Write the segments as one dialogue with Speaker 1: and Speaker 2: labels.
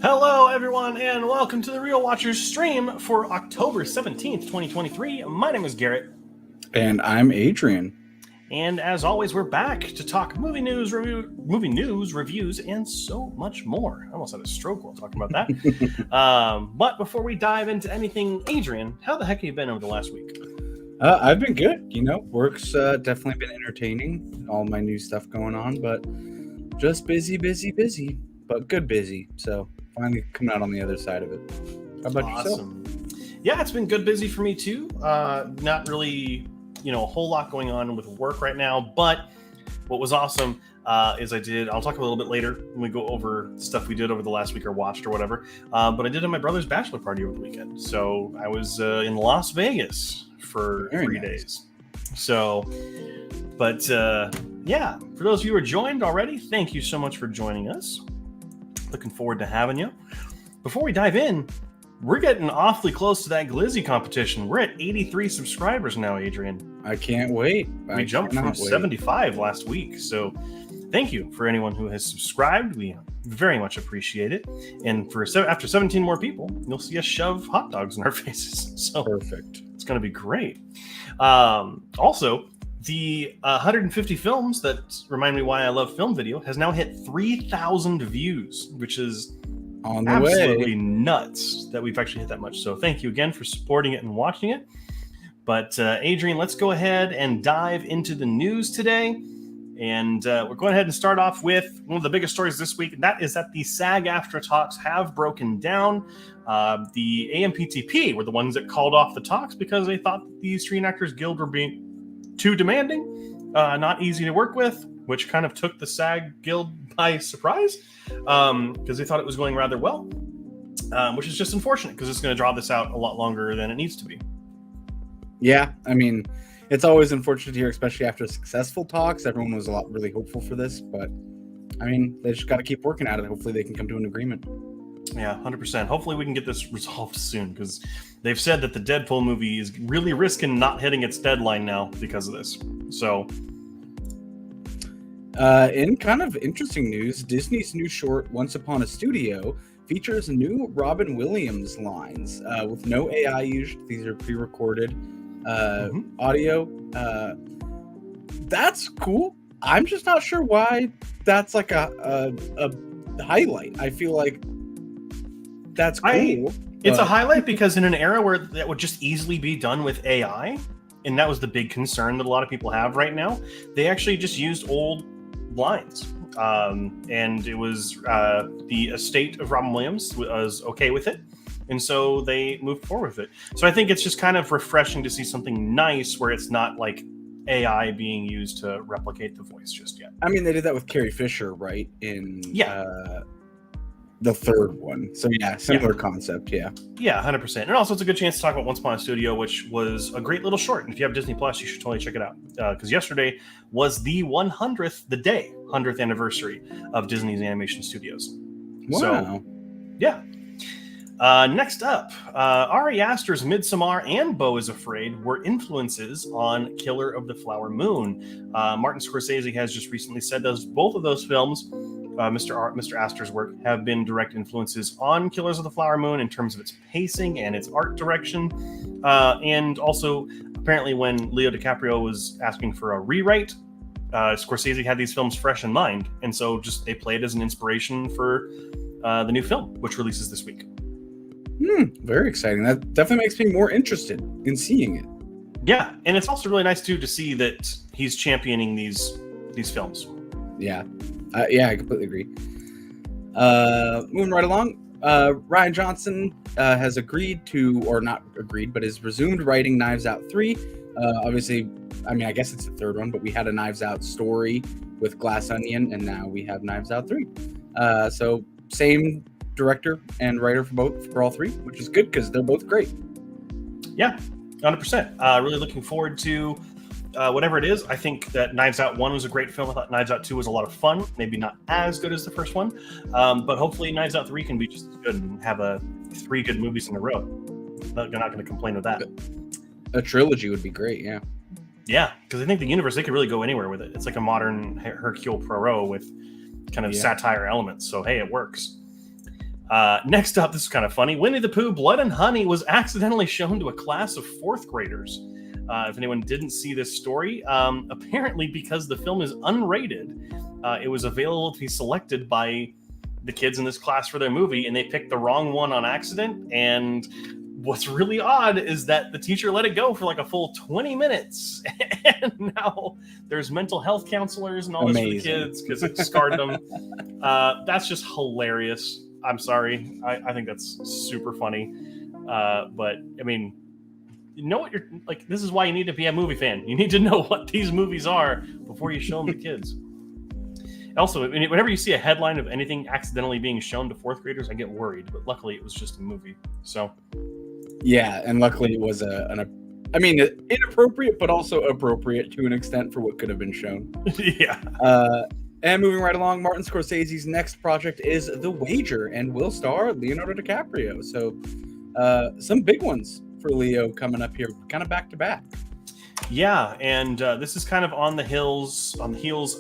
Speaker 1: Hello, everyone, and welcome to the Real Watchers stream for October 17th, 2023. My name is Garrett.
Speaker 2: And I'm Adrian.
Speaker 1: And as always, we're back to talk movie news, reviews, and so much more. I almost had a stroke while talking about that. But before we dive into anything, Adrian, how the heck have you been over the last week?
Speaker 2: I've been good. Work's definitely been entertaining. All my new stuff going on, but just busy, but good busy. So finally coming out on the other side of it. How about yourself?
Speaker 1: Yeah, it's been good busy for me too. Not really, a whole lot going on with work right now, but what was awesome is I'll talk a little bit later when we go over stuff we did over the last week or watched or whatever, but I did my brother's bachelor party over the weekend. So I was in Las Vegas for 3 days. So, but yeah, for those of you who are joined already, thank you so much for joining us. Looking forward to having you. Before we dive in, we're getting awfully close to that Glizzy competition. We're at 83 subscribers now, Adrian.
Speaker 2: I can't wait.
Speaker 1: We jumped from 75 last week. So thank you for anyone who has subscribed. We very much appreciate it. And after 17 more people, you'll see us shove hot dogs in our faces. So
Speaker 2: perfect.
Speaker 1: It's going to be great. Also, the 150 films that remind me why I love film video has now hit 3,000 views, which is
Speaker 2: on the
Speaker 1: absolutely
Speaker 2: way.
Speaker 1: Nuts that we've actually hit that much. So thank you again for supporting it and watching it. But Adrian, let's go ahead and dive into the news today. And we're going ahead and start off with one of the biggest stories this week. And that is that the SAG-AFTRA talks have broken down. The AMPTP were the ones that called off the talks because they thought that the Screen Actors Guild were being too demanding, not easy to work with, which kind of took the SAG Guild by surprise because they thought it was going rather well, which is just unfortunate because it's going to draw this out a lot longer than it needs to be.
Speaker 2: Yeah, I mean, it's always unfortunate to hear, especially after successful talks. Everyone was really hopeful for this, but I mean, they just got to keep working at it. Hopefully they can come to an agreement.
Speaker 1: Yeah, 100%. Hopefully we can get this resolved soon because they've said that the Deadpool movie is really risking not hitting its deadline now because of this. So,
Speaker 2: in kind of interesting news, Disney's new short, Once Upon a Studio, features new Robin Williams lines with no AI used. These are pre-recorded audio. That's cool. I'm just not sure why that's like a highlight. I feel like that's cool.
Speaker 1: It's a highlight because in an era where that would just easily be done with AI, and that was the big concern that a lot of people have right now, they actually just used old lines. And it was the estate of Robin Williams was okay with it. And so they moved forward with it. So I think it's just kind of refreshing to see something nice where it's not like AI being used to replicate the voice just yet.
Speaker 2: I mean, they did that with Carrie Fisher, right? The third one. So yeah, similar concept. Yeah,
Speaker 1: 100%. And also it's a good chance to talk about Once Upon a Studio, which was a great little short. And if you have Disney Plus, you should totally check it out because yesterday was the 100th anniversary of Disney's animation studios.
Speaker 2: Wow.
Speaker 1: So, yeah. Next up, Ari Aster's Midsommar and Beau is Afraid were influences on Killer of the Flower Moon. Martin Scorsese has just recently said both of those films, Mr. Aster's work, have been direct influences on Killers of the Flower Moon in terms of its pacing and its art direction. And also, apparently when Leo DiCaprio was asking for a rewrite, Scorsese had these films fresh in mind. And so they played as an inspiration for the new film, which releases this week.
Speaker 2: Very exciting. That definitely makes me more interested in seeing it.
Speaker 1: Yeah, and it's also really nice too to see that he's championing these films.
Speaker 2: Yeah, I completely agree. Moving right along, Rian Johnson has agreed to, or not agreed, but has resumed writing Knives Out 3. Obviously, I mean, I guess it's the third one, but we had a Knives Out story with Glass Onion, and now we have Knives Out 3. So same director and writer for all three, which is good because they're both great.
Speaker 1: Yeah, 100%. Really looking forward to whatever it is. I think that Knives Out 1 was a great film. I thought Knives Out 2 was a lot of fun. Maybe not as good as the first one, but hopefully Knives Out 3 can be just as good and have 3 good movies in a row. They're not going to complain with that.
Speaker 2: A trilogy would be great, yeah.
Speaker 1: Yeah, because I think the universe, they could really go anywhere with it. It's like a modern Hercule Poirot with kind of satire elements. So, hey, it works. Next up, this is kind of funny. Winnie the Pooh Blood and Honey was accidentally shown to a class of fourth graders. If anyone didn't see this story, apparently because the film is unrated, it was available to be selected by the kids in this class for their movie, and they picked the wrong one on accident. And what's really odd is that the teacher let it go for like a full 20 minutes. And now there's mental health counselors and all this for the kids because it scarred them. That's just hilarious. I'm sorry. I think that's super funny. But I mean, you know what you're like, this is why you need to be a movie fan. You need to know what these movies are before you show them to kids. Also, whenever you see a headline of anything accidentally being shown to fourth graders, I get worried. But luckily, it was just a movie. So,
Speaker 2: yeah, and luckily it was inappropriate, but also appropriate to an extent for what could have been shown.
Speaker 1: Yeah.
Speaker 2: And moving right along, Martin Scorsese's next project is The Wager, and will star Leonardo DiCaprio. So, some big ones for Leo coming up here, kind of back to back.
Speaker 1: Yeah, and this is kind of on the heels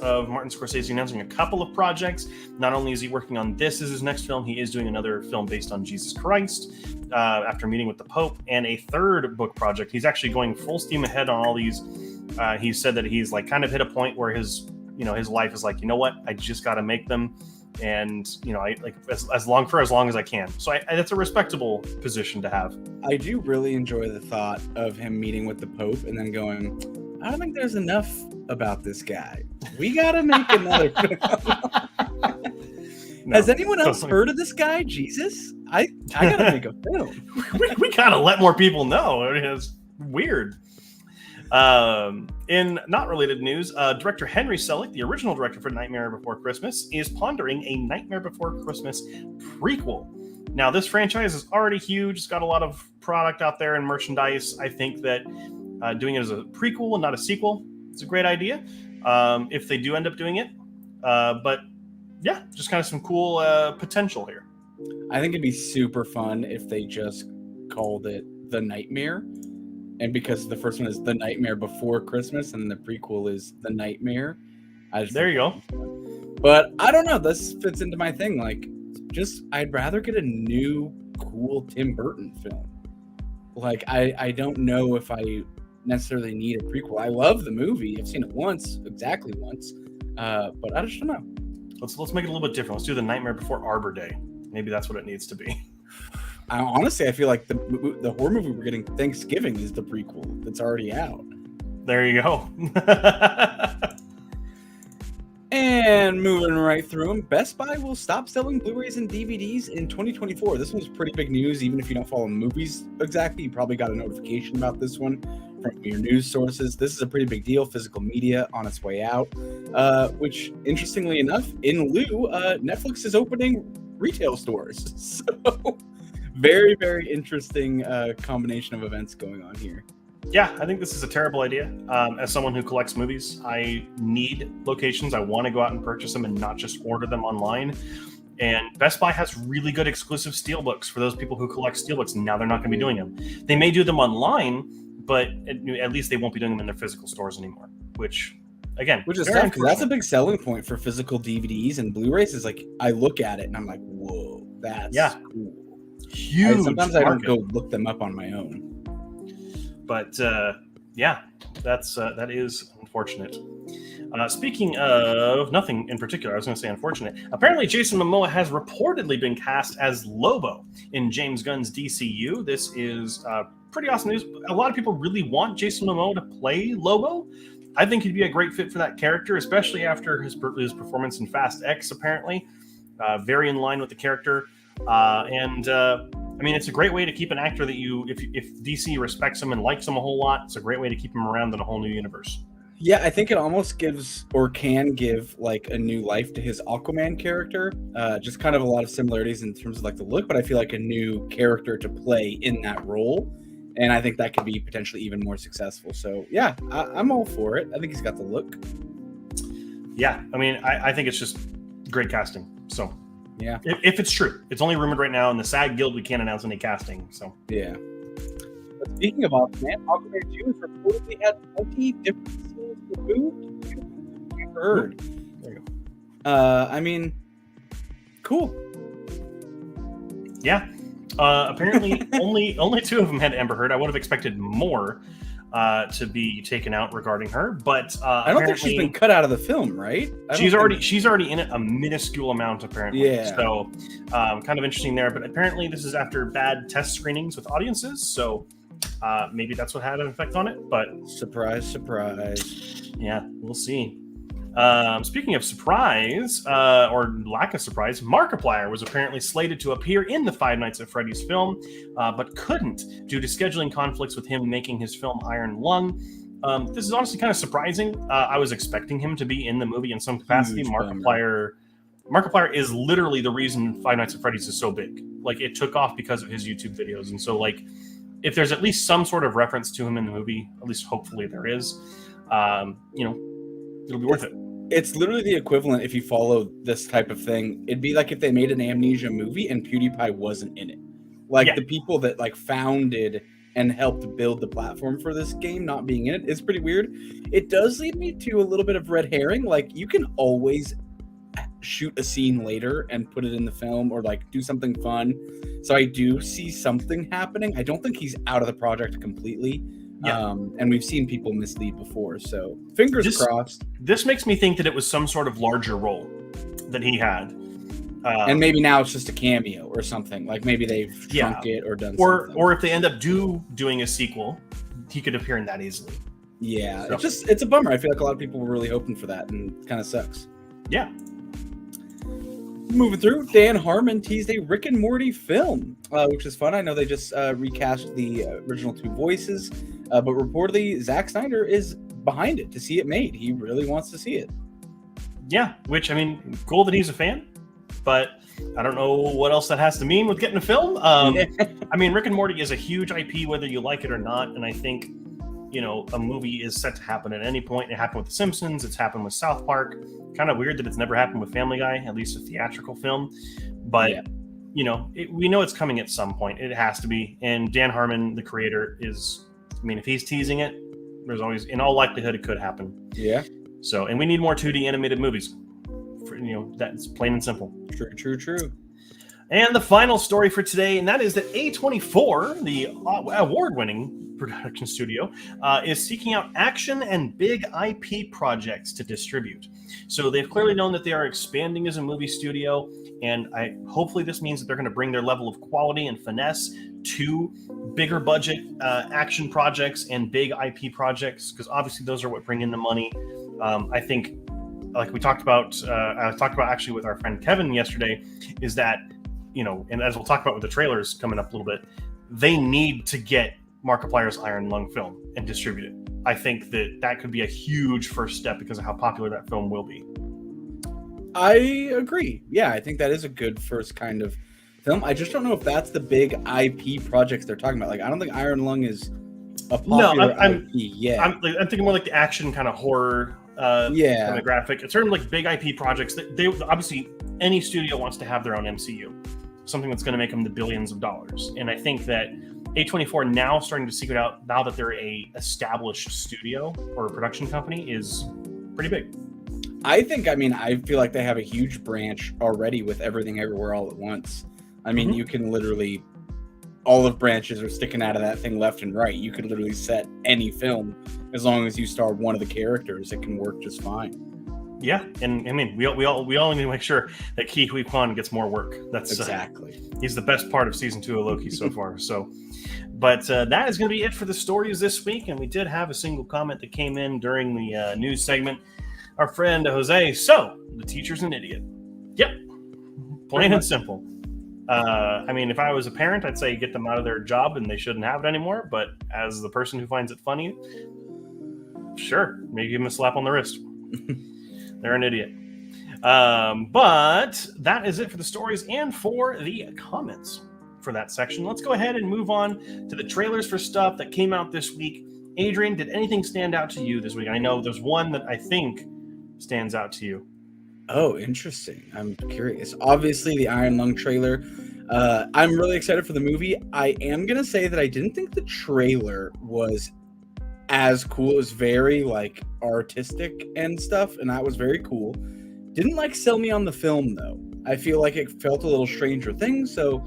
Speaker 1: of Martin Scorsese announcing a couple of projects. Not only is he working on this as his next film, he is doing another film based on Jesus Christ after meeting with the Pope, and a third book project. He's actually going full steam ahead on all these. He said that he's like kind of hit a point where his life is like, you know what, I just got to make them, and I like as long as I can. So that's a respectable position to have.
Speaker 2: I do really enjoy the thought of him meeting with the Pope and then going, I don't think there's enough about this guy. We got to make another film. No, has anyone else heard of this guy, Jesus? I got to make a film.
Speaker 1: we got to let more people know. I mean, it's weird. In not related news, director Henry Selick, the original director for Nightmare Before Christmas, is pondering a Nightmare Before Christmas prequel. Now, this franchise is already huge. It's got a lot of product out there and merchandise. I think that doing it as a prequel and not a sequel is a great idea if they do end up doing it. But yeah, just kind of some cool potential here.
Speaker 2: I think it'd be super fun if they just called it The Nightmare. And because the first one is The Nightmare Before Christmas and the prequel is The Nightmare.
Speaker 1: There you go.
Speaker 2: But I don't know. This fits into my thing. Like, I'd rather get a new, cool Tim Burton film. Like, I don't know if I necessarily need a prequel. I love the movie. I've seen it exactly once. But I just don't know.
Speaker 1: Let's make it a little bit different. Let's do The Nightmare Before Arbor Day. Maybe that's what it needs to be.
Speaker 2: Honestly, I feel like the horror movie we're getting Thanksgiving is the prequel that's already out.
Speaker 1: There you go.
Speaker 2: And moving right through them, Best Buy will stop selling Blu-rays and DVDs in 2024. This one's pretty big news. Even if you don't follow movies exactly, you probably got a notification about this one from your news sources. This is a pretty big deal. Physical media on its way out, which, interestingly enough, in lieu, Netflix is opening retail stores. So very, very interesting combination of events going on here.
Speaker 1: Yeah, I think this is a terrible idea. As someone who collects movies, I need locations. I want to go out and purchase them and not just order them online. And Best Buy has really good exclusive steelbooks for those people who collect steelbooks. Now they're not going to be doing them. They may do them online, but at least they won't be doing them in their physical stores anymore. Which is
Speaker 2: tough, because that's a big selling point for physical DVDs and Blu-rays. Is like, I look at it and I'm like, whoa, that's cool.
Speaker 1: Huge.
Speaker 2: Sometimes I don't go look them up on my own.
Speaker 1: But that is unfortunate. Speaking of nothing in particular, I was going to say unfortunate. Apparently, Jason Momoa has reportedly been cast as Lobo in James Gunn's DCU. This is pretty awesome news. A lot of people really want Jason Momoa to play Lobo. I think he'd be a great fit for that character, especially after his performance in Fast X, apparently. Very in line with the character. I mean, it's a great way to keep an actor that if DC respects him and likes him a whole lot, it's a great way to keep him around in a whole new universe.
Speaker 2: Yeah, I think it almost gives or can give like a new life to his Aquaman character. Just kind of a lot of similarities in terms of like the look, but I feel like a new character to play in that role. And I think that could be potentially even more successful. So yeah, I'm all for it. I think he's got the look.
Speaker 1: Yeah, I mean, I think it's just great casting. So
Speaker 2: yeah,
Speaker 1: if it's true, it's only rumored right now. In the SAG Guild, we can't announce any casting. So
Speaker 2: yeah. But speaking of Aquaman, Aquaman 2 has reportedly had 20 different scenes removed. You've heard.
Speaker 1: There you go.
Speaker 2: I mean, cool.
Speaker 1: Yeah. Apparently, only two of them had Amber Heard. I would have expected more to be taken out regarding her, but
Speaker 2: I don't think she's been cut out of the film, right?
Speaker 1: She's already in it a minuscule amount, apparently.
Speaker 2: Yeah.
Speaker 1: So, kind of interesting there. But apparently, this is after bad test screenings with audiences. So, maybe that's what had an effect on it. But
Speaker 2: surprise, surprise.
Speaker 1: Yeah, we'll see. Speaking of surprise, or lack of surprise, Markiplier was apparently slated to appear in the Five Nights at Freddy's film, but couldn't due to scheduling conflicts with him making his film Iron Lung. This is honestly kind of surprising. I was expecting him to be in the movie in some capacity. Markiplier is literally the reason Five Nights at Freddy's is so big. Like, it took off because of his YouTube videos, and so like, if there's at least some sort of reference to him in the movie, at least hopefully there is, it'll be worth it.
Speaker 2: It's literally the equivalent if you follow this type of thing. It'd be like if they made an Amnesia movie and PewDiePie wasn't in it. Like, the people that like founded and helped build the platform for this game not being in it is pretty weird. It does lead me to a little bit of red herring. Like, you can always shoot a scene later and put it in the film, or like do something fun. So I do see something happening. I don't think he's out of the project completely.
Speaker 1: Yeah.
Speaker 2: And we've seen people mislead before, so fingers crossed.
Speaker 1: This makes me think that it was some sort of larger role that he had.
Speaker 2: And maybe now it's just a cameo or something. Like, maybe they've shrunk it or done something.
Speaker 1: Or if they end up doing a sequel, he could appear in that easily.
Speaker 2: Yeah, so. It's a bummer. I feel like a lot of people were really hoping for that, and it kind of sucks.
Speaker 1: Yeah.
Speaker 2: Moving through, Dan Harmon teased a Rick and Morty film, which is fun. I know they just recast the original two voices, but reportedly Zack Snyder is behind it to see it made. He really wants to see it.
Speaker 1: Yeah, which, I mean, cool that he's a fan, but I don't know what else that has to mean with getting a film. I mean, Rick and Morty is a huge IP, whether you like it or not, and I think, you know, a movie is set to happen at any point. It happened with The Simpsons. It's happened with South Park. Kind of weird that it's never happened with Family Guy, at least a theatrical film. But, you know, we know it's coming at some point. It has to be. And Dan Harmon, the creator, is, I mean, if he's teasing it, there's always, in all likelihood, it could happen.
Speaker 2: Yeah.
Speaker 1: So, and we need more 2D animated movies. You know, that's plain and simple.
Speaker 2: True.
Speaker 1: And the final story for today, and that is that A24, the award-winning production studio, is seeking out action and big IP projects to distribute. So they've clearly known that they are expanding as a movie studio, and hopefully this means that they're going to bring their level of quality and finesse to bigger budget action projects and big IP projects, because obviously those are what bring in the money. I think, like we talked about, I talked about actually with our friend Kevin yesterday, is that, you know, and as we'll talk about with the trailers coming up a little bit, they need to get Markiplier's Iron Lung film and distribute it. I think that could be a huge first step because of how popular that film will be.
Speaker 2: I agree. Yeah, I think that is a good first kind of film. I just don't know if that's the big IP projects they're talking about. Like, I don't think Iron Lung is a popular IP yet.
Speaker 1: I'm thinking more like the action kind of horror demographic. It's certainly like big IP projects. They obviously, any studio wants to have their own MCU, something that's going to make them the billions of dollars. And I think that A24 now starting to secret out, now that they're a established studio or a production company, is pretty big.
Speaker 2: I feel like they have a huge branch already with Everything Everywhere All at Once. I mean, you can literally, olive branches are sticking out of that thing left and right. You could literally set any film, as long as you star one of the characters, it can work just fine.
Speaker 1: Yeah, and I mean, we all need to make sure that Ke Huy Quan gets more work. That's
Speaker 2: exactly.
Speaker 1: He's the best part of season 2 of Loki so far. So, but that is going to be it for the stories this week. And we did have a single comment that came in during the news segment. Our friend Jose. So the teacher's an idiot. Yep, plain and simple. I mean, if I was a parent, I'd say get them out of their job and they shouldn't have it anymore. But as the person who finds it funny, sure, maybe give them a slap on the wrist. They're an idiot. But that is it for the stories and for the comments for that section. Let's go ahead and move on to the trailers for stuff that came out this week. Adrian, did anything stand out to you this week? I know there's one that I think stands out to you.
Speaker 2: Oh, interesting. I'm curious. Obviously, the Iron Lung trailer. I'm really excited for the movie. I am going to say that I didn't think the trailer was as cool. It was very like artistic and stuff, and that was very cool. Didn't like sell me on the film though. I feel like it felt a little Stranger Things, so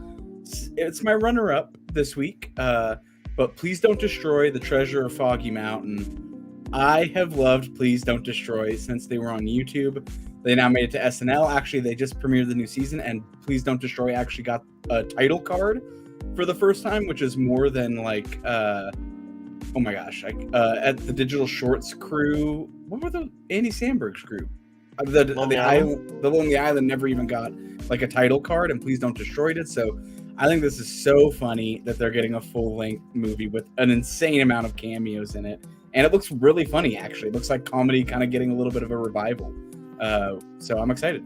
Speaker 2: It's my runner-up this week. But Please Don't Destroy: The Treasure of Foggy Mountain. I have loved Please Don't Destroy since they were on YouTube. They now made it to SNL. Actually, they just premiered the new season, and Please Don't Destroy actually got a title card for the first time, which is more than like, oh my gosh, at the Digital Shorts crew. What were the Andy Samberg's crew? The Lonely Island never even got like a title card, and Please Don't Destroy it. So I think this is so funny that they're getting a full-length movie with an insane amount of cameos in it, and it looks really funny. Actually, it looks like comedy kind of getting a little bit of a revival. So I'm excited.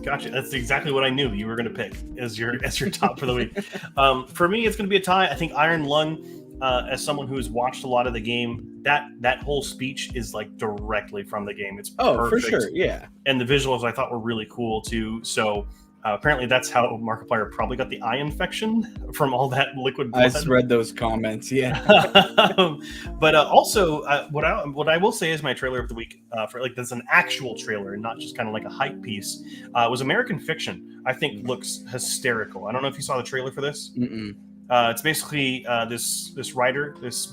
Speaker 1: Gotcha. That's exactly what I knew you were going to pick as your top for the week. For me, it's going to be a tie. I think Iron Lung, as someone who's watched a lot of the game, that whole speech is like directly from the game. It's perfect.
Speaker 2: For sure, yeah.
Speaker 1: And the visuals I thought were really cool too. So apparently that's how Markiplier probably got the eye infection from all that liquid blood.
Speaker 2: I read those comments, yeah.
Speaker 1: But also, what I will say is my trailer of the week for like that's an actual trailer and not just kind of like a hype piece was American Fiction. I think looks hysterical. I don't know if you saw the trailer for this. It's basically this writer, this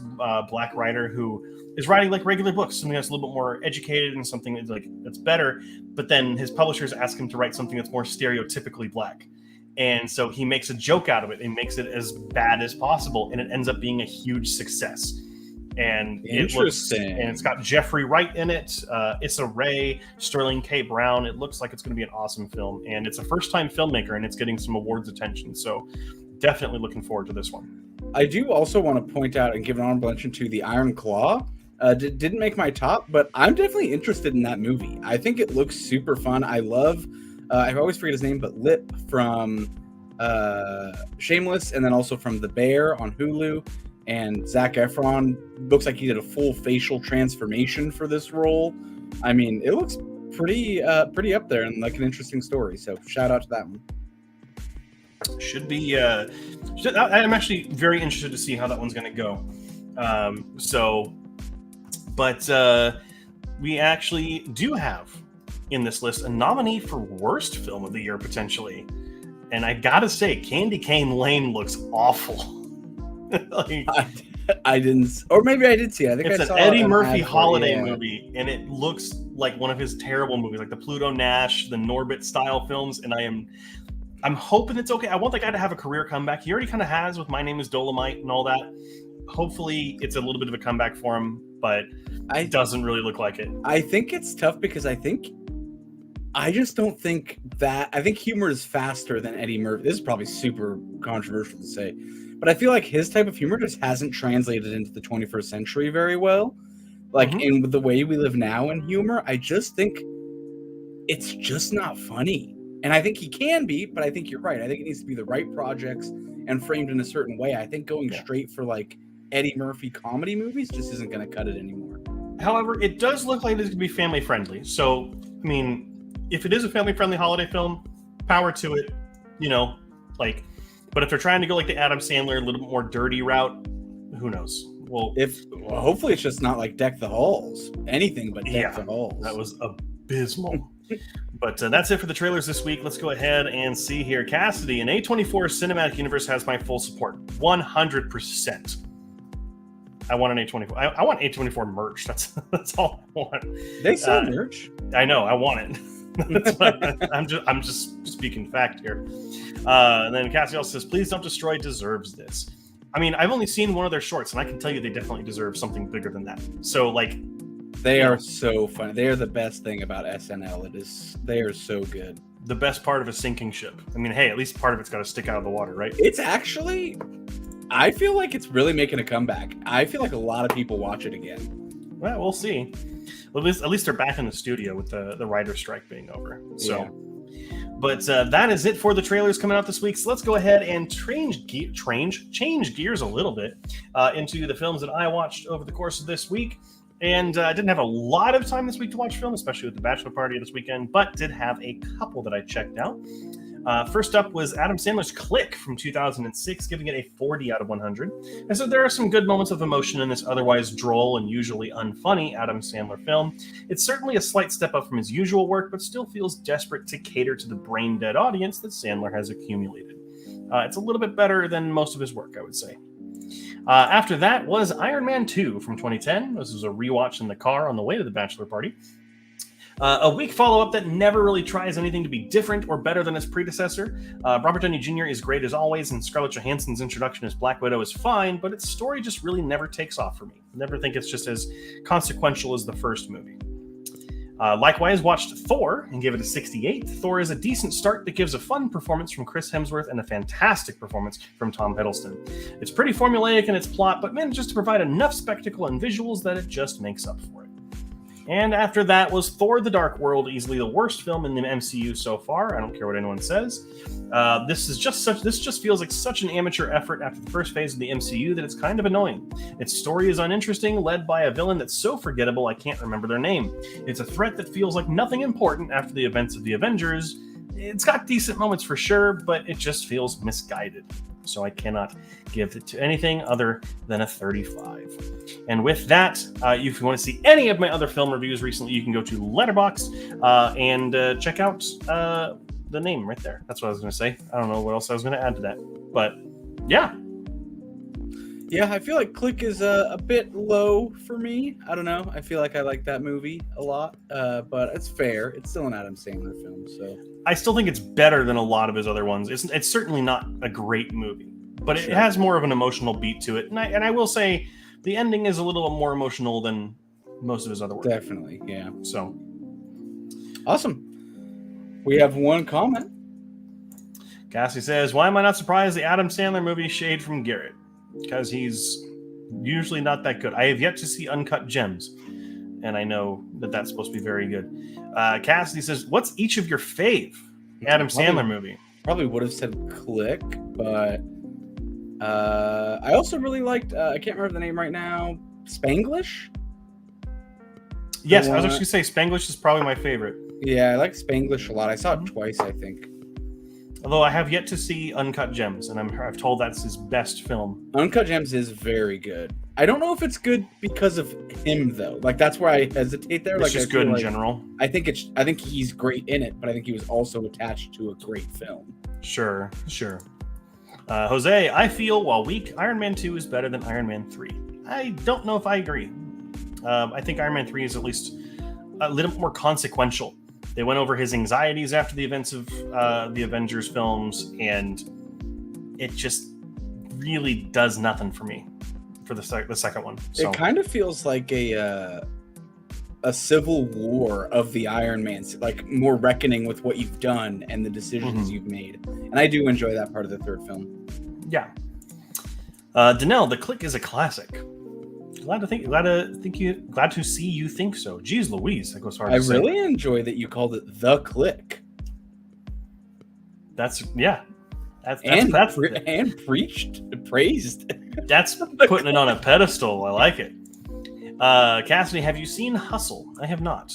Speaker 1: black writer who is writing like regular books, something that's a little bit more educated and something that's better. But then his publishers ask him to write something that's more stereotypically black, and so he makes a joke out of it and makes it as bad as possible, and it ends up being a huge success. And it's got Jeffrey Wright in it, Issa Rae, Sterling K. Brown. It looks like it's going to be an awesome film, and it's a first-time filmmaker, and it's getting some awards attention. So definitely looking forward to this one.
Speaker 2: I do also want to point out and give an honorable mention to The Iron Claw. Didn't make my top, but I'm definitely interested in that movie. I think it looks super fun. I love, I always forget his name, but Lip from Shameless, and then also from The Bear on Hulu. And Zac Efron looks like he did a full facial transformation for this role. I mean, it looks pretty up there and like an interesting story. So shout out to that one.
Speaker 1: Should be. I'm actually very interested to see how that one's going to go. But we actually do have in this list a nominee for worst film of the year potentially, and I gotta say, Candy Cane Lane looks awful. Like,
Speaker 2: I didn't, or maybe I did see it. I think
Speaker 1: it's
Speaker 2: I saw
Speaker 1: an Eddie
Speaker 2: an
Speaker 1: Murphy
Speaker 2: ad for it,
Speaker 1: holiday
Speaker 2: yeah.
Speaker 1: movie, and it looks like one of his terrible movies, like the Pluto Nash, the Norbit style films. And I'm hoping it's okay. I want the guy to have a career comeback. He already kind of has with My Name is Dolomite and all that. Hopefully it's a little bit of a comeback for him, but it doesn't really look like it.
Speaker 2: I think it's tough because I just don't think that. I think humor is faster than Eddie Murphy. This is probably super controversial to say, but I feel like his type of humor just hasn't translated into the 21st century very well. Like in the way we live now in humor, I just think it's just not funny. And I think he can be, but I think you're right. I think it needs to be the right projects and framed in a certain way. I think going straight for like Eddie Murphy comedy movies just isn't going to cut it anymore.
Speaker 1: However, it does look like it's going to be family friendly. So, I mean, if it is a family friendly holiday film, power to it, but if they're trying to go like the Adam Sandler, a little bit more dirty route, who knows? Well,
Speaker 2: hopefully it's just not like Deck the Halls, anything but Deck the Halls.
Speaker 1: That was abysmal. But that's it for the trailers this week. Let's go ahead and see here. Cassidy, an A24 cinematic universe has my full support. 100%. I want an A24. I want A24 merch. That's all I want.
Speaker 2: They sell merch.
Speaker 1: I know. I want it. I'm just speaking fact here. And then Cassidy also says, "Please Don't Destroy deserves this." I mean, I've only seen one of their shorts, and I can tell you they definitely deserve something bigger than that. So, like,
Speaker 2: they are so funny. They are the best thing about SNL. They are so good.
Speaker 1: The best part of a sinking ship. I mean, hey, at least part of it's got to stick out of the water, right?
Speaker 2: It's actually, I feel like it's really making a comeback. I feel like a lot of people watch it again.
Speaker 1: Well, we'll see. Well, at least they're back in the studio with the writer's strike being over. So. Yeah. But that is it for the trailers coming out this week. So let's go ahead and change gears a little bit into the films that I watched over the course of this week. And I didn't have a lot of time this week to watch film, especially with the bachelor party this weekend, but did have a couple that I checked out. First up was Adam Sandler's Click from 2006, giving it a 40 out of 100. And so there are some good moments of emotion in this otherwise droll and usually unfunny Adam Sandler film. It's certainly a slight step up from his usual work, but still feels desperate to cater to the brain-dead audience that Sandler has accumulated. It's a little bit better than most of his work, I would say. After that was Iron Man 2 from 2010. This was a rewatch in the car on the way to the bachelor party. A weak follow-up that never really tries anything to be different or better than its predecessor. Robert Downey Jr. is great as always, and Scarlett Johansson's introduction as Black Widow is fine, but its story just really never takes off for me. Never think it's just as consequential as the first movie. Likewise, watched Thor and gave it a 68. Thor is a decent start that gives a fun performance from Chris Hemsworth and a fantastic performance from Tom Hiddleston. It's pretty formulaic in its plot, but manages to provide enough spectacle and visuals that it just makes up for it. And after that was Thor: The Dark World, easily the worst film in the MCU so far. I don't care what anyone says. This just feels like such an amateur effort after the first phase of the MCU that it's kind of annoying. Its story is uninteresting, led by a villain that's so forgettable I can't remember their name. It's a threat that feels like nothing important after the events of the Avengers. It's got decent moments for sure, but it just feels misguided. So I cannot give it to anything other than a 35. And with that, if you want to see any of my other film reviews recently, you can go to Letterboxd and check out the name right there. That's what I was going to say. I don't know what else I was going to add to that. But yeah.
Speaker 2: Yeah, I feel like Click is a bit low for me. I don't know. I feel like I like that movie a lot, but it's fair. It's still an Adam Sandler film, so
Speaker 1: I still think it's better than a lot of his other ones. It's certainly not a great movie, but
Speaker 2: Sure.
Speaker 1: It has more of an emotional beat to it. And I will say the ending is a little more emotional than most of his other work.
Speaker 2: Definitely, yeah.
Speaker 1: So
Speaker 2: awesome. We have one comment.
Speaker 1: Cassie says, "Why am I not surprised the Adam Sandler movie shade from Garrett? Because he's usually not that good. I have yet to see Uncut Gems, and I know that that's supposed to be very good." Cassidy says, "What's each of your fave Adam Sandler movie?"
Speaker 2: Probably would have said Click, but I also really liked, I can't remember the name right now, Spanglish?
Speaker 1: Yes, I was actually going to say Spanglish is probably my favorite.
Speaker 2: Yeah, I like Spanglish a lot. I saw it twice, I think.
Speaker 1: Although I have yet to see Uncut Gems, and I've told that's his best film.
Speaker 2: Uncut Gems is very good. I don't know if it's good because of him though. Like that's where I hesitate there.
Speaker 1: It's
Speaker 2: like
Speaker 1: just
Speaker 2: I feel
Speaker 1: good in
Speaker 2: like,
Speaker 1: general.
Speaker 2: I think he's great in it, but I think he was also attached to a great film.
Speaker 1: Sure. Jose, I feel while weak, Iron Man 2 is better than Iron Man 3. I don't know if I agree. I think Iron Man 3 is at least a little more consequential. They went over his anxieties after the events of the Avengers films, and it just really does nothing for me for the second one. So.
Speaker 2: It kind of feels like a civil war of the Iron Mans, like more reckoning with what you've done and the decisions you've made. And I do enjoy that part of the third film.
Speaker 1: Yeah. Danelle, The Click is a classic. Glad to see you think so. Jeez Louise, that goes hard to say.
Speaker 2: I really enjoy that you called it The Click.
Speaker 1: That's
Speaker 2: praised.
Speaker 1: That's putting it on a pedestal. I like it. Cassidy, have you seen Hustle? I have not.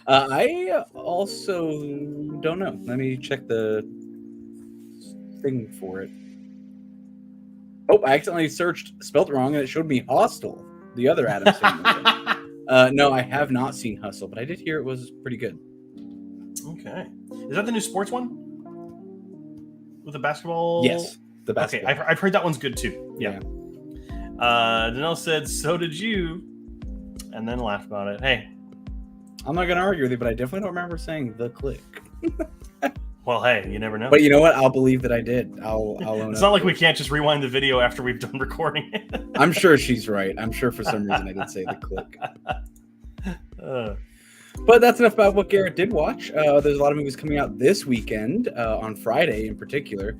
Speaker 2: I also don't know. Let me check the thing for it. Oh, I accidentally spelled it wrong, and it showed me Hostel, the other Adam Sandler. No, I have not seen Hustle, but I did hear it was pretty good.
Speaker 1: Okay. Is that the new sports one? With the basketball?
Speaker 2: Yes, the basketball.
Speaker 1: Okay, I've heard that one's good too. Yeah. Danelle said, "So did you," and then laughed about it. Hey.
Speaker 2: I'm not going to argue with you, but I definitely don't remember saying The Click.
Speaker 1: Well, hey, you never know.
Speaker 2: But you know what? I'll believe that I did. I'll own
Speaker 1: It's
Speaker 2: up.
Speaker 1: not like we can't just rewind the video after we've done recording it.
Speaker 2: I'm sure she's right. I'm sure for some reason I did say The Click. But that's enough about what Garrett did watch. There's a lot of movies coming out this weekend, on Friday in particular.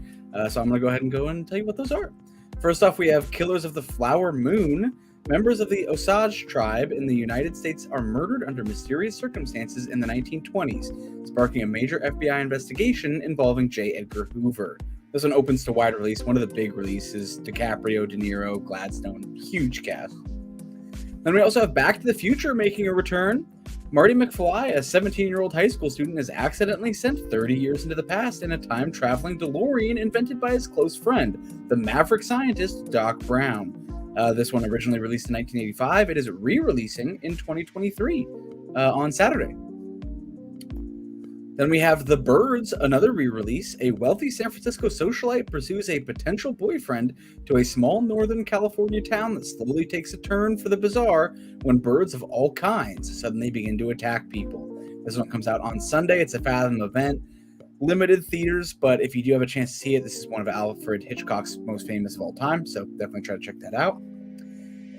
Speaker 2: So I'm going to go ahead and tell you what those are. First off, we have Killers of the Flower Moon. Members of the Osage tribe in the United States are murdered under mysterious circumstances in the 1920s, sparking a major FBI investigation involving J. Edgar Hoover. This one opens to wide release. One of the big releases, DiCaprio, De Niro, Gladstone, huge cast. Then we also have Back to the Future making a return. Marty McFly, a 17-year-old high school student, is accidentally sent 30 years into the past in a time-traveling DeLorean invented by his close friend, the maverick scientist Doc Brown. This one originally released in 1985. It is re-releasing in 2023 on Saturday. Then we have The Birds, another re-release. A wealthy San Francisco socialite pursues a potential boyfriend to a small Northern California town that slowly takes a turn for the bizarre when birds of all kinds suddenly begin to attack people. This one comes out on Sunday. It's a Fathom event. Limited theaters, but if you do have a chance to see it, this is one of Alfred Hitchcock's most famous of all time, so definitely try to check that out.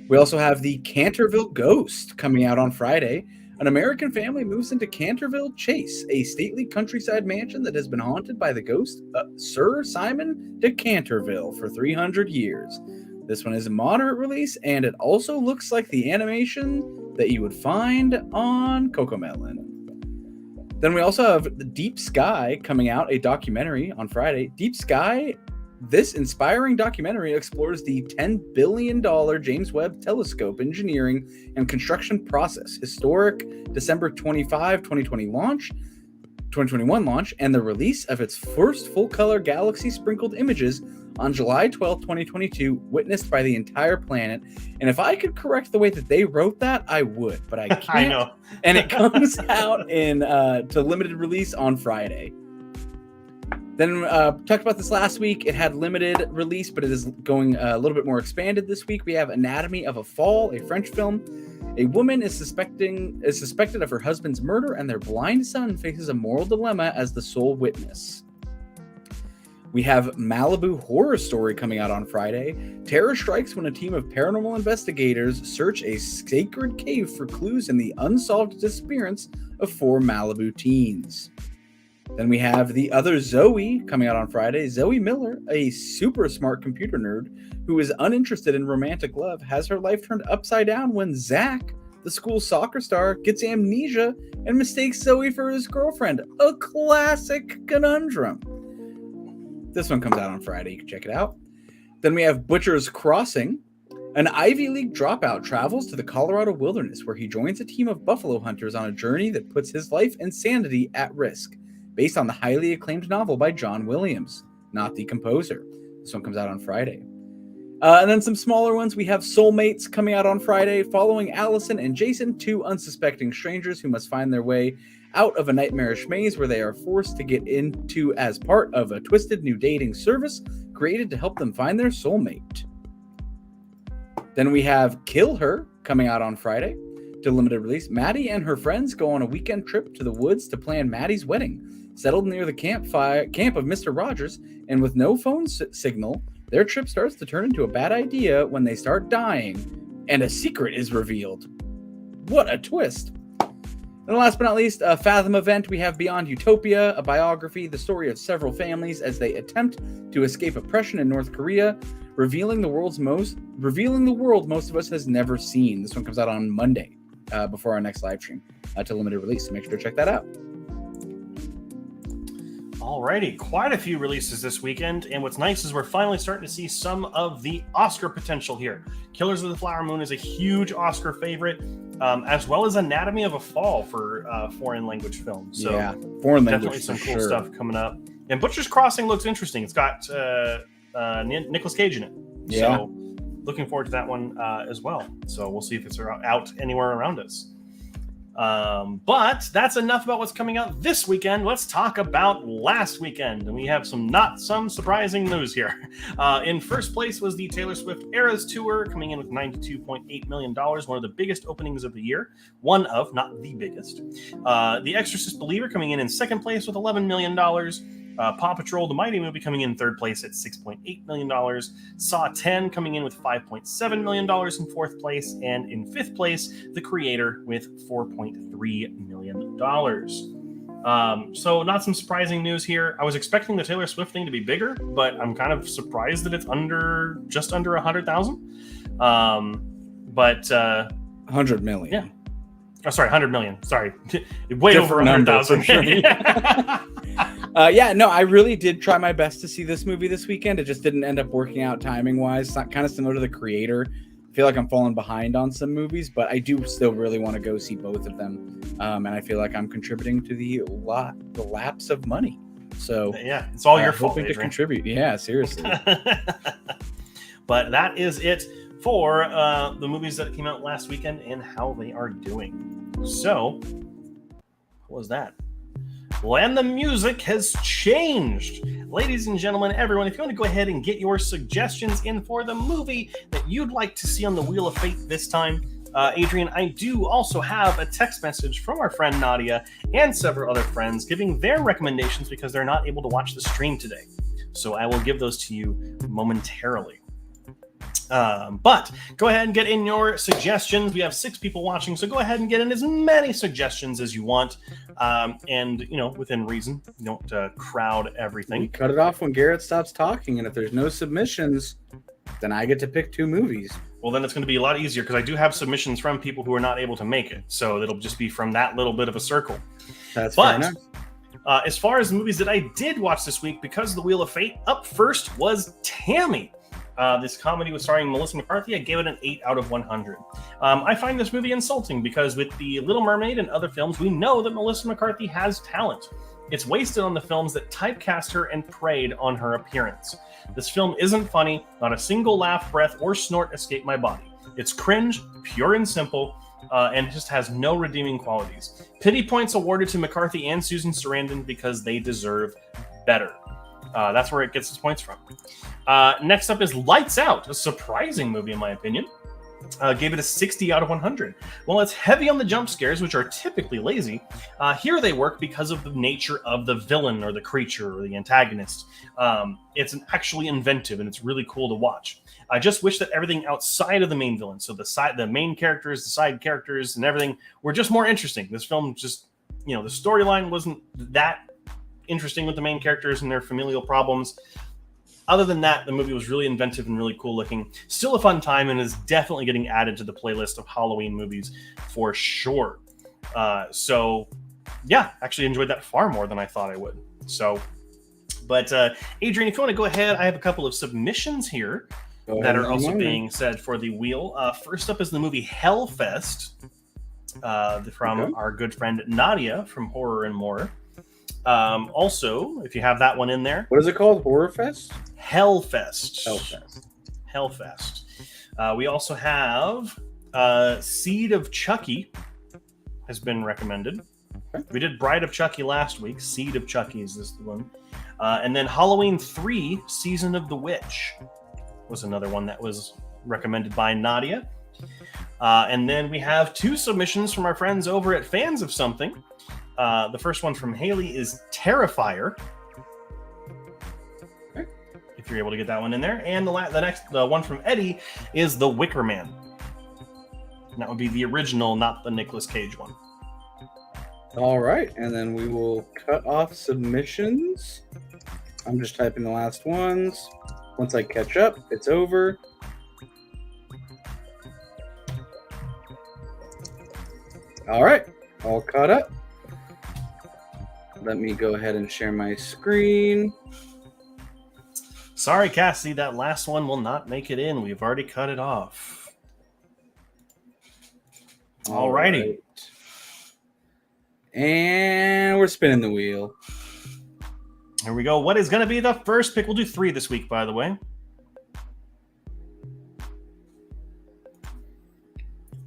Speaker 2: We also have The Canterville Ghost coming out on Friday. An American family moves into Canterville Chase, a stately countryside mansion that has been haunted by the ghost Sir Simon de Canterville for 300 years. This one is a moderate release, and it also looks like the animation that you would find on Cocomelon. Then we also have The Deep Sky coming out, a documentary on Friday. Deep Sky, this inspiring documentary explores the $10 billion James Webb Telescope engineering and construction process, historic December 25, 2021 launch, and the release of its first full-color galaxy-sprinkled images on July 12, 2022, witnessed by the entire planet. And if I could correct the way that they wrote that, I would, but I can't.
Speaker 1: I know.
Speaker 2: And it comes out in to limited release on Friday. Then talked about this last week. It had limited release, but it is going a little bit more expanded this week. We have Anatomy of a Fall, a French film. A woman is suspected of her husband's murder, and their blind son faces a moral dilemma as the sole witness. We have Malibu Horror Story coming out on Friday. Terror strikes when a team of paranormal investigators search a sacred cave for clues in the unsolved disappearance of 4 Malibu teens. Then we have The Other Zoe coming out on Friday. Zoe Miller, a super smart computer nerd who is uninterested in romantic love, has her life turned upside down when Zach, the school's soccer star, gets amnesia and mistakes Zoe for his girlfriend. A classic conundrum. This one comes out on Friday. You can check it out. Then we have Butcher's Crossing. An Ivy League dropout travels to the Colorado wilderness where he joins a team of buffalo hunters on a journey that puts his life and sanity at risk, based on the highly acclaimed novel by John Williams, not the composer. This one comes out on Friday. And then some smaller ones. We have Soulmates coming out on Friday, following Allison and Jason, 2 unsuspecting strangers who must find their way out of a nightmarish maze where they are forced to get into as part of a twisted new dating service created to help them find their soulmate. Then we have Kill Her coming out on Friday to limited release. Maddie and her friends go on a weekend trip to the woods to plan Maddie's wedding. Settled near the camp of Mr. Rogers, and with no phone signal, their trip starts to turn into a bad idea when they start dying, and a secret is revealed. What a twist! And last but not least, a Fathom event, we have Beyond Utopia, a biography, the story of several families as they attempt to escape oppression in North Korea, revealing the world most of us has never seen. This one comes out on Monday, before our next live stream, to limited release, so make sure to check that out.
Speaker 1: Alrighty, quite a few releases this weekend, and what's nice is we're finally starting to see some of the Oscar potential here. Killers of the Flower Moon is a huge Oscar favorite, as well as Anatomy of a Fall for foreign language films. So
Speaker 2: yeah, foreign language,
Speaker 1: definitely some cool stuff coming up. And Butcher's Crossing looks interesting. It's got Nicolas Cage in it.
Speaker 2: Yeah.
Speaker 1: So looking forward to that one as well. So we'll see if it's out anywhere around us. But that's enough about what's coming out this weekend. Let's talk about last weekend. And we have some surprising news here. In first place was the Taylor Swift Eras Tour, coming in with $92.8 million, one of the biggest openings of the year. One of, not the biggest. The Exorcist Believer coming in second place with $11 million. Paw Patrol, the Mighty Movie, coming in third place at $6.8 million. Saw 10 coming in with $5.7 million in fourth place. And in fifth place, The Creator with $4.3 million. So not some surprising news here. I was expecting the Taylor Swift thing to be bigger, but I'm kind of surprised that it's just under 100,000. But
Speaker 2: 100 million.
Speaker 1: Yeah. Oh, sorry, 100 million. Sorry. Way over 100,000.
Speaker 2: Sure. Yeah, no, I really did try my best to see this movie this weekend. It just didn't end up working out timing-wise. It's not kind of similar to The Creator. I feel like I'm falling behind on some movies, but I do still really want to go see both of them. And I feel like I'm contributing to the lapse of money. So
Speaker 1: yeah, it's all your fault,
Speaker 2: hoping to contribute. Yeah, seriously.
Speaker 1: But that is it for the movies that came out last weekend and how they are doing. So, what was that? Well, and the music has changed. Ladies and gentlemen, everyone, if you want to go ahead and get your suggestions in for the movie that you'd like to see on the Wheel of Fate this time, Adrian, I do also have a text message from our friend Nadia and several other friends giving their recommendations because they're not able to watch the stream today. So I will give those to you momentarily. But go ahead and get in your suggestions. We have 6 people watching, so go ahead and get in as many suggestions as you want. And, within reason, you don't crowd everything.
Speaker 2: We cut it off when Garrett stops talking, and if there's no submissions, then I get to pick 2 movies.
Speaker 1: Well, then it's going to be a lot easier because I do have submissions from people who are not able to make it. So it'll just be from that little bit of a circle.
Speaker 2: That's fair enough.
Speaker 1: As far as the movies that I did watch this week, because of the Wheel of Fate, up first was Tammy. This comedy was starring Melissa McCarthy. I gave it an 8 out of 100. I find this movie insulting because with The Little Mermaid and other films, we know that Melissa McCarthy has talent. It's wasted on the films that typecast her and preyed on her appearance. This film isn't funny. Not a single laugh, breath, or snort escaped my body. It's cringe, pure and simple, and just has no redeeming qualities. Pity points awarded to McCarthy and Susan Sarandon because they deserve better. That's where it gets its points from. Next up is Lights Out, a surprising movie in my opinion. Gave it a 60 out of 100. While it's heavy on the jump scares, which are typically lazy, here they work because of the nature of the villain or the creature or the antagonist. It's actually inventive and it's really cool to watch. I just wish that everything outside of the main villain, so the main characters, the side characters, and everything were just more interesting. This film just, the storyline wasn't that interesting with the main characters and their familial problems. Other than that, the movie was really inventive and really cool looking. Still a fun time and is definitely getting added to the playlist of Halloween movies for sure. Actually enjoyed that far more than I thought I would. But Adrian, if you want to go ahead, I have a couple of submissions here that are also being said for the wheel. First up is the movie Hellfest from our good friend Nadia from Horror and More. Also, if you have that one in there.
Speaker 2: What is it called? Horror Fest?
Speaker 1: Hellfest. We also have Seed of Chucky has been recommended. Okay. We did Bride of Chucky last week. Seed of Chucky is this one. And then Halloween 3, Season of the Witch was another one that was recommended by Nadia. And then we have 2 submissions from our friends over at Fans of Something. The first one from Haley is Terrifier. Okay. If you're able to get that one in there. And the one from Eddie is The Wicker Man. And that would be the original, not the Nicolas Cage one.
Speaker 2: All right. And then we will cut off submissions. I'm just typing the last ones. Once I catch up, it's over. All right. All caught up. Let me go ahead and share my screen.
Speaker 1: Sorry, Cassie, that last one will not make it in. We've already cut it off. Alrighty. Right.
Speaker 2: And we're spinning the wheel.
Speaker 1: Here we go. What is going to be the first pick? We'll do 3 this week, by the way.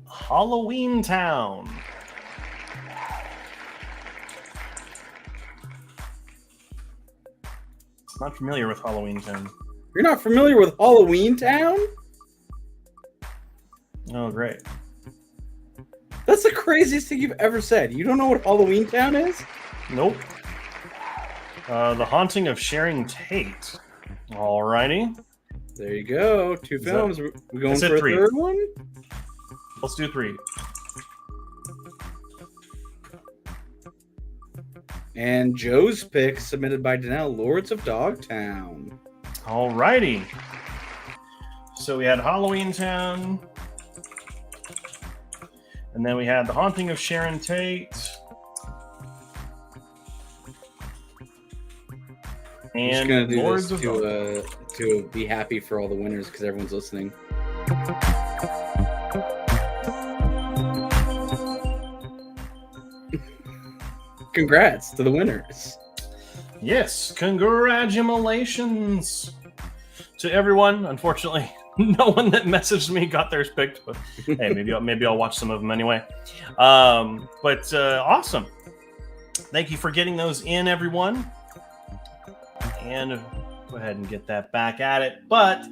Speaker 1: Halloween Town. Not familiar with Halloween Town.
Speaker 2: You're not familiar with Halloween Town?
Speaker 1: Oh, great.
Speaker 2: That's the craziest thing you've ever said. You don't know what Halloween Town is?
Speaker 1: Nope. The Haunting of Sharon Tate. Alrighty.
Speaker 2: There you go. 2 films. We're going for a
Speaker 1: 3.
Speaker 2: third one?
Speaker 1: Let's do 3.
Speaker 2: And Joe's pick, submitted by Danelle, Lords of Dogtown.
Speaker 1: Alrighty. So we had Halloween Town. And then we had The Haunting of Sharon Tate. And
Speaker 2: I'm just gonna do
Speaker 1: Lords
Speaker 2: this
Speaker 1: of
Speaker 2: to be happy for all the winners because everyone's listening. Congrats to the winners.
Speaker 1: Yes, congratulations to everyone. Unfortunately, no one that messaged me got theirs picked, but hey, maybe I'll watch some of them anyway. Awesome. Thank you for getting those in, everyone. And go ahead and get that back at it. But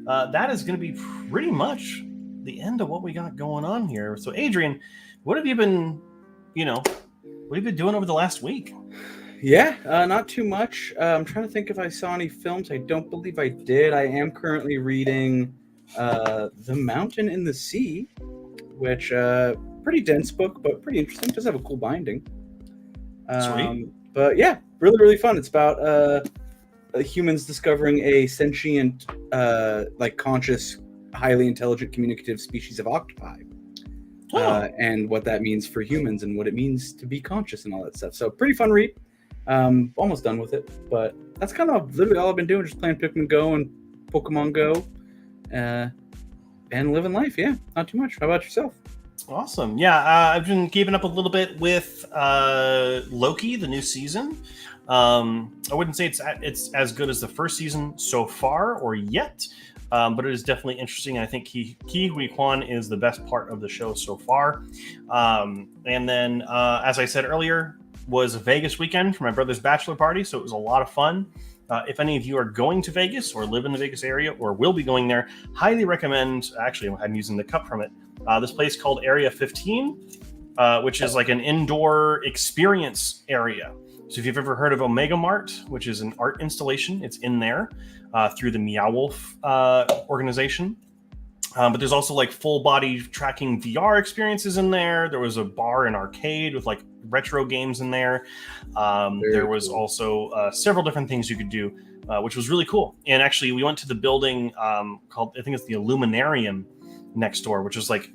Speaker 1: that is going to be pretty much the end of what we got going on here. So, Adrian, what have you been, what have you been doing over the last week?
Speaker 2: Yeah, not too much. I'm trying to think if I saw any films. I don't believe I did. I am currently reading The Mountain in the Sea, which pretty dense book, but pretty interesting. Does have a cool binding.
Speaker 1: Sweet.
Speaker 2: But yeah, really, really fun. It's about humans discovering a sentient, conscious, highly intelligent, communicative species of octopi. And what that means for humans and what it means to be conscious and all that stuff. So pretty fun read. Almost done with it, but that's kind of literally all I've been doing, just playing Pikmin Go and Pokemon Go, and living life. Yeah, not too much. How about yourself?
Speaker 1: Awesome. Yeah, I've been keeping up a little bit with Loki, the new season. I wouldn't say it's as good as the first season so far or yet, but it is definitely interesting. I think Ke Huy Quan is the best part of the show so far. And then, as I said earlier, was a Vegas weekend for my brother's bachelor party, so it was a lot of fun. If any of you are going to Vegas or live in the Vegas area or will be going there, highly recommend, actually I'm using the cup from it, this place called Area 15, which is like an indoor experience area. So if you've ever heard of Omega Mart, which is an art installation, it's in there through the Meow Wolf organization. But there's also like full body tracking VR experiences in there. There was a bar and arcade with like retro games in there. There was also several different things you could do, which was really cool. And actually, we went to the building called, I think it's the Illuminarium next door, which is like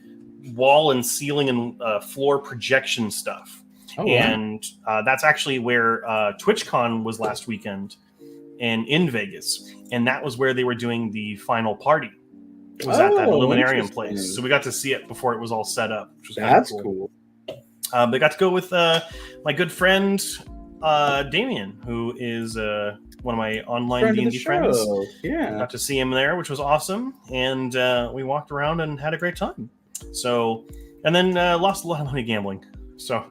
Speaker 1: wall and ceiling and floor projection stuff. Oh, wow. And that's actually where TwitchCon was last weekend and in Vegas. And that was where they were doing the final party. It was at that Illuminarium place. So we got to see it before it was all set up. Which was
Speaker 2: That's cool.
Speaker 1: But I got to go with my good friend, Damien, who is one of my online D&D friends.
Speaker 2: Yeah.
Speaker 1: Got to see him there, which was awesome. And we walked around and had a great time. So, and then lost a lot of money gambling. So,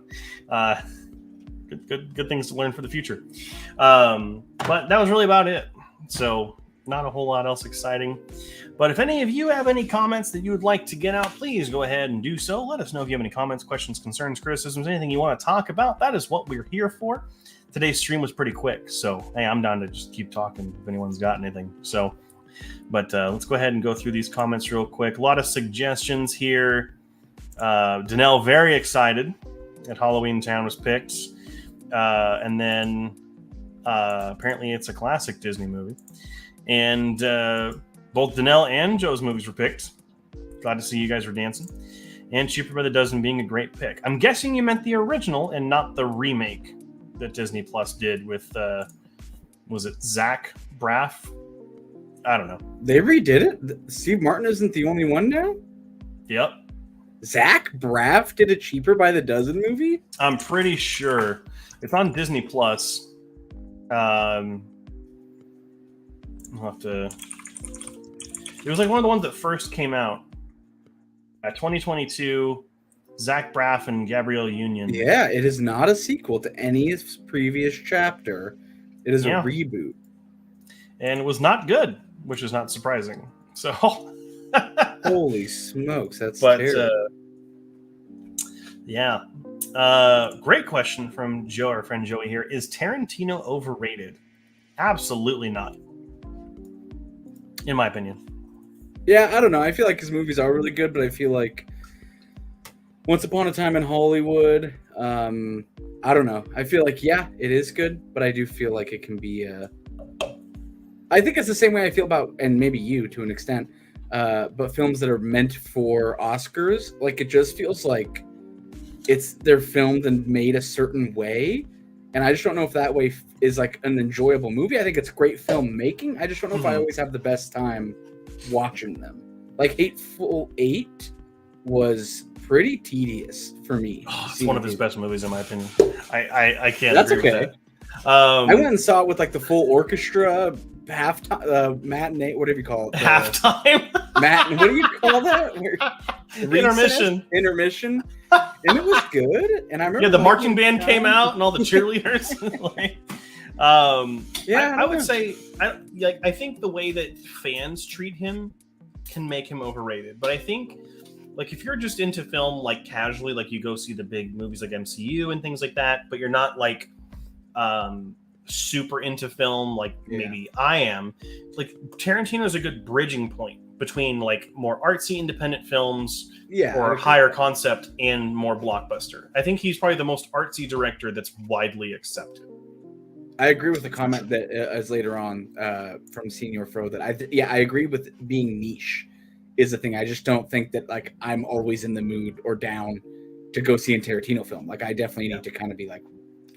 Speaker 1: good things to learn for the future. But that was really about it. So, not a whole lot else exciting. But if any of you have any comments that you would like to get out, please go ahead and do so. Let us know if you have any comments, questions, concerns, criticisms, anything you want to talk about. That is what we're here for. Today's stream was pretty quick, so hey, I'm down to just keep talking if anyone's got anything. So, but let's go ahead and go through these comments real quick. A lot of suggestions here. Danelle, very excited that Halloween Town was picked. And then apparently it's a classic Disney movie. And both Danelle and Joe's movies were picked. Glad to see you guys were dancing. And Cheaper by the Dozen being a great pick. I'm guessing you meant the original and not the remake that Disney Plus did with, was it Zach Braff? I don't know.
Speaker 2: They redid it? Steve Martin isn't the only one now?
Speaker 1: Yep.
Speaker 2: Zach Braff did a Cheaper by the Dozen movie?
Speaker 1: I'm pretty sure. It's on Disney Plus. I'll have to... It was like one of the ones that first came out. 2022, Zach Braff and Gabrielle Union.
Speaker 2: Yeah, it is not a sequel to any previous chapter. It is a reboot.
Speaker 1: And it was not good, which is not surprising. So...
Speaker 2: Holy smokes, that's
Speaker 1: terrible. Yeah. Great question from Joe, our friend Joey here. Is Tarantino overrated? Absolutely not. In my opinion.
Speaker 2: Yeah, I don't know. I feel like his movies are really good, but I feel like Once Upon a Time in Hollywood, I don't know. I feel like, yeah, it is good, but I do feel like it can be... I think it's the same way I feel about, and maybe you to an extent, but films that are meant for Oscars, like it just feels like they're filmed and made a certain way, and I just don't know if that way is like an enjoyable movie. I think it's great filmmaking. I just don't know if I always have the best time watching them. Like Hateful Eight was pretty tedious for me.
Speaker 1: Oh, it's one of his best movies in my opinion. I can't.
Speaker 2: That's
Speaker 1: agree
Speaker 2: okay.
Speaker 1: With that.
Speaker 2: I went and saw it with like the full orchestra, halftime, matinee, whatever you call it.
Speaker 1: Halftime.
Speaker 2: Matt, what do you call that?
Speaker 1: Intermission.
Speaker 2: Intermission. And it was good. And I remember
Speaker 1: the marching band came out and all the cheerleaders. I would say I think the way that fans treat him can make him overrated. But I think like if you're just into film like casually, like you go see the big movies like MCU and things like that, but you're not like super into film like maybe I am, like Tarantino's a good bridging point between like more artsy independent films or higher concept and more blockbuster. I think he's probably the most artsy director that's widely accepted.
Speaker 2: I agree with the comment that is later on from Senior Fro that I agree with being niche is the thing. I just don't think that like I'm always in the mood or down to go see a Tarantino film. Like I definitely need to kind of be like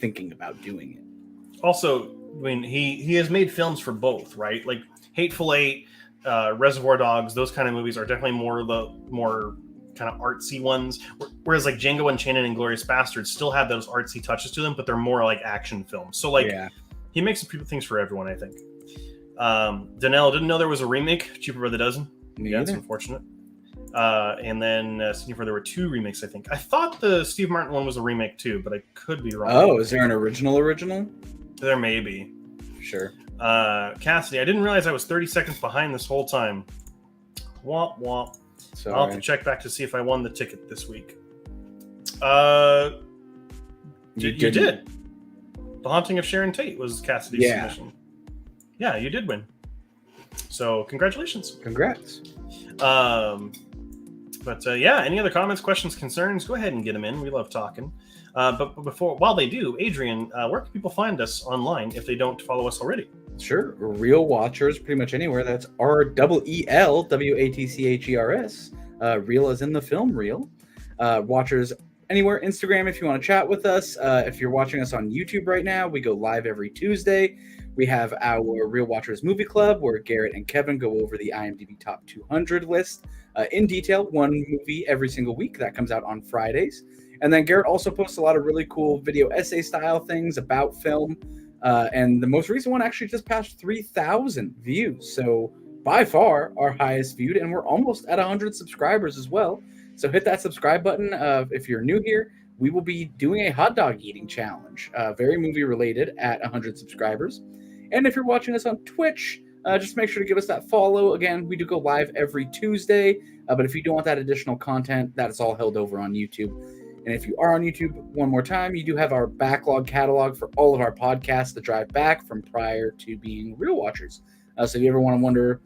Speaker 2: thinking about doing it. Also,
Speaker 1: I mean, he has made films for both, right? Like Hateful Eight, Reservoir Dogs, those kind of movies are definitely more kind of artsy ones. Whereas like Django Unchained and Inglourious Basterds still have those artsy touches to them, but they're more like action films. So like he makes things for everyone, I think. Danelle, didn't know there was a remake, Cheaper by the Dozen. Yeah, it's unfortunate. And then there were 2 remakes, I think. I thought the Steve Martin one was a remake too, but I could be wrong.
Speaker 2: Oh, is there an original?
Speaker 1: There may be.
Speaker 2: Sure.
Speaker 1: Cassidy, I didn't realize I was 30 seconds behind this whole time. Womp womp. Sorry. I'll have to check back to see if I won the ticket this week. You did. The Haunting of Sharon Tate was Cassidy's submission. Yeah, you did win. So congratulations.
Speaker 2: Congrats.
Speaker 1: Any other comments, questions, concerns? Go ahead and get them in. We love talking. But while they do, Adrian, where can people find us online if they don't follow us already?
Speaker 2: Sure. Real Watchers, pretty much anywhere. That's REELWATCHERS. Real as in the film reel. Watchers anywhere. Instagram if you want to chat with us. If you're watching us on YouTube right now, we go live every Tuesday. We have our Real Watchers Movie Club where Garrett and Kevin go over the IMDb Top 200 list in detail, one movie every single week. That comes out on Fridays. And then Garrett also posts a lot of really cool video essay style things about film. And the most recent one actually just passed 3,000 views. So by far our highest viewed. And we're almost at 100 subscribers as well. So hit that subscribe button. If you're new here, we will be doing a hot dog eating challenge, very movie related at 100 subscribers. And if you're watching us on Twitch, just make sure to give us that follow. Again, we do go live every Tuesday. But if you don't want that additional content, that is all held over on YouTube. And if you are on YouTube, one more time, you do have our backlog catalog for all of our podcasts that drive back from prior to being Real Watchers. So if you ever want to wonder,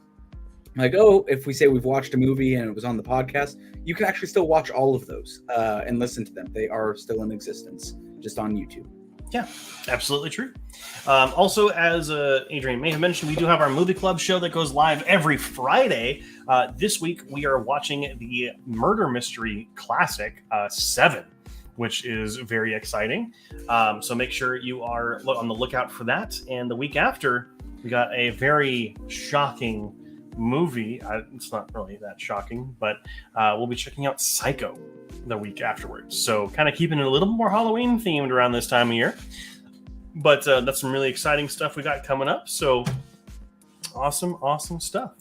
Speaker 2: like, if we say we've watched a movie and it was on the podcast, you can actually still watch all of those and listen to them. They are still in existence, just on YouTube.
Speaker 1: Yeah, absolutely true. Also, as Adrian may have mentioned, we do have our movie club show that goes live every Friday. This week, we are watching the murder mystery classic, Seven, which is very exciting. So make sure you are on the lookout for that. And the week after, we got a very shocking movie. It's not really that shocking, but we'll be checking out Psycho the week afterwards. So kind of keeping it a little more Halloween themed around this time of year. But that's some really exciting stuff we got coming up. So awesome stuff.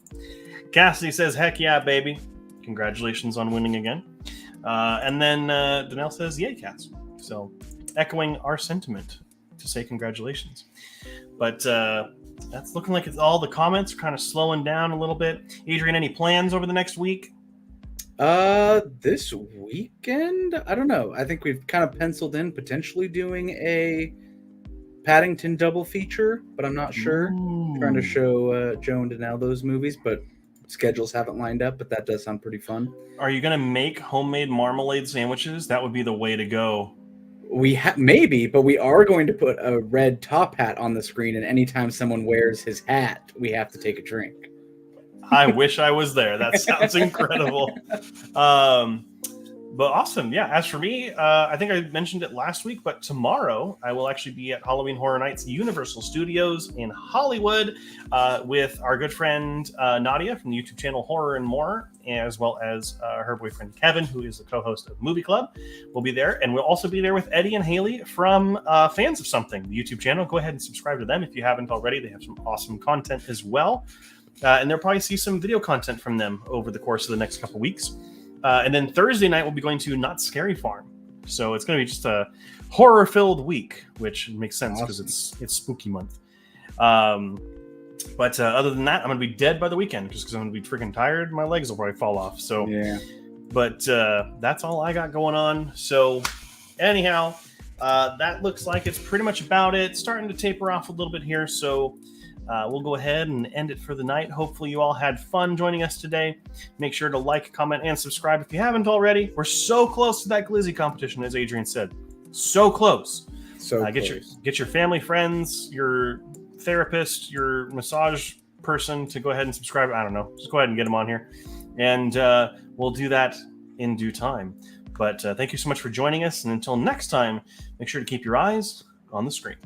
Speaker 1: Cassidy says, heck yeah, baby. Congratulations on winning again. And then Danelle says, yay, Cass. So echoing our sentiment to say congratulations. But that's looking like all the comments are kind of slowing down a little bit. Adrian, any plans over the next week?
Speaker 2: This weekend? I don't know. I think we've kind of penciled in potentially doing a Paddington double feature, but I'm not sure. Trying to show Joe and Danelle those movies, but schedules haven't lined up, but that does sound pretty fun.
Speaker 1: Are you going to make homemade marmalade sandwiches? That would be the way to go.
Speaker 2: We maybe, but we are going to put a red top hat on the screen, and anytime someone wears his hat, we have to take a drink.
Speaker 1: I wish I was there. That sounds incredible. But awesome. Yeah. As for me, I think I mentioned it last week, but tomorrow I will actually be at Halloween Horror Nights Universal Studios in Hollywood with our good friend Nadia from the YouTube channel Horror and More, as well as her boyfriend Kevin, who is the co-host of Movie Club. We'll be there. And we'll also be there with Eddie and Haley from Fans of Something, the YouTube channel. Go ahead and subscribe to them if you haven't already. They have some awesome content as well. and there'll probably see some video content from them over the course of the next couple weeks. And then Thursday night we'll be going to Not Scary Farm. So it's going to be just a horror-filled week, which makes sense because it's spooky month. But other than that, I'm going to be dead by the weekend just because I'm going to be freaking tired. My legs will probably fall off. So,
Speaker 2: Yeah.
Speaker 1: But that's all I got going on. So anyhow, that looks like it's pretty much about it. Starting to taper off a little bit here. So we'll go ahead and end it for the night. Hopefully you all had fun joining us today. Make sure to like, comment, and subscribe if you haven't already. We're so close to that Glizzy competition, as Adrian said. So close.
Speaker 2: So
Speaker 1: get your family, friends, your therapist, your massage person to go ahead and subscribe. I don't know. Just go ahead and get them on here. And we'll do that in due time. But thank you so much for joining us. And until next time, make sure to keep your eyes on the screen.